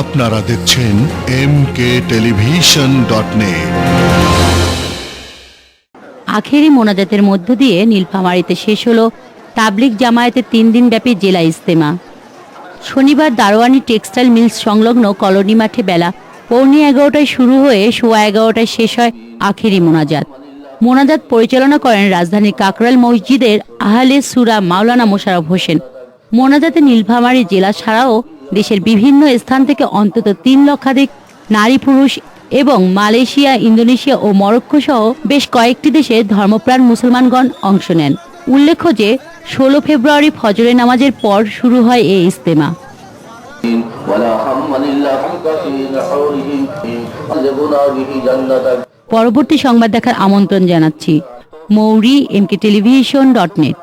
আপনারা দেখছেন mkTelevision.net। আখেরি মোনাজাতের মধ্য দিয়ে নীলফামারীতে শেষ হলো তাবলিগ জামায়াতের 3 দিনব্যাপী জেলা ইজতেমা। শনিবার দারোয়ানি টেক্সটাইল মিলস সংলগ্ন কলোনি মাঠে বেলা 11:15টায় শুরু হয়ে 11:15টায় শেষ হয় আখেরি মোনাজাত। মোনাজাত পরিচালনা করেন রাজধানীর কাকরাইল মসজিদের আহলে সূরা মাওলানা মোশাররফ হোসেন। মোনাজাতে নীলফামারী জেলা ছাড়াও দেশের বিভিন্ন স্থান থেকে অন্তত 3 লক্ষাধিক নারী পুরুষ এবং মালয়েশিয়া, ইন্দোনেশিয়া ও মরক্কো সহ বেশ কয়েকটি দেশের ধর্মপ্রাণ মুসলমানগণ অংশ নেন। উল্লেখ্য যে 16 ফেব্রুয়ারি ফজরের নামাজের পর শুরু হয় এই ইজতেমা। পরবর্তী সংবাদ দেখার আমন্ত্রণ জানাচ্ছি। মৌরি, mkTelevision.net।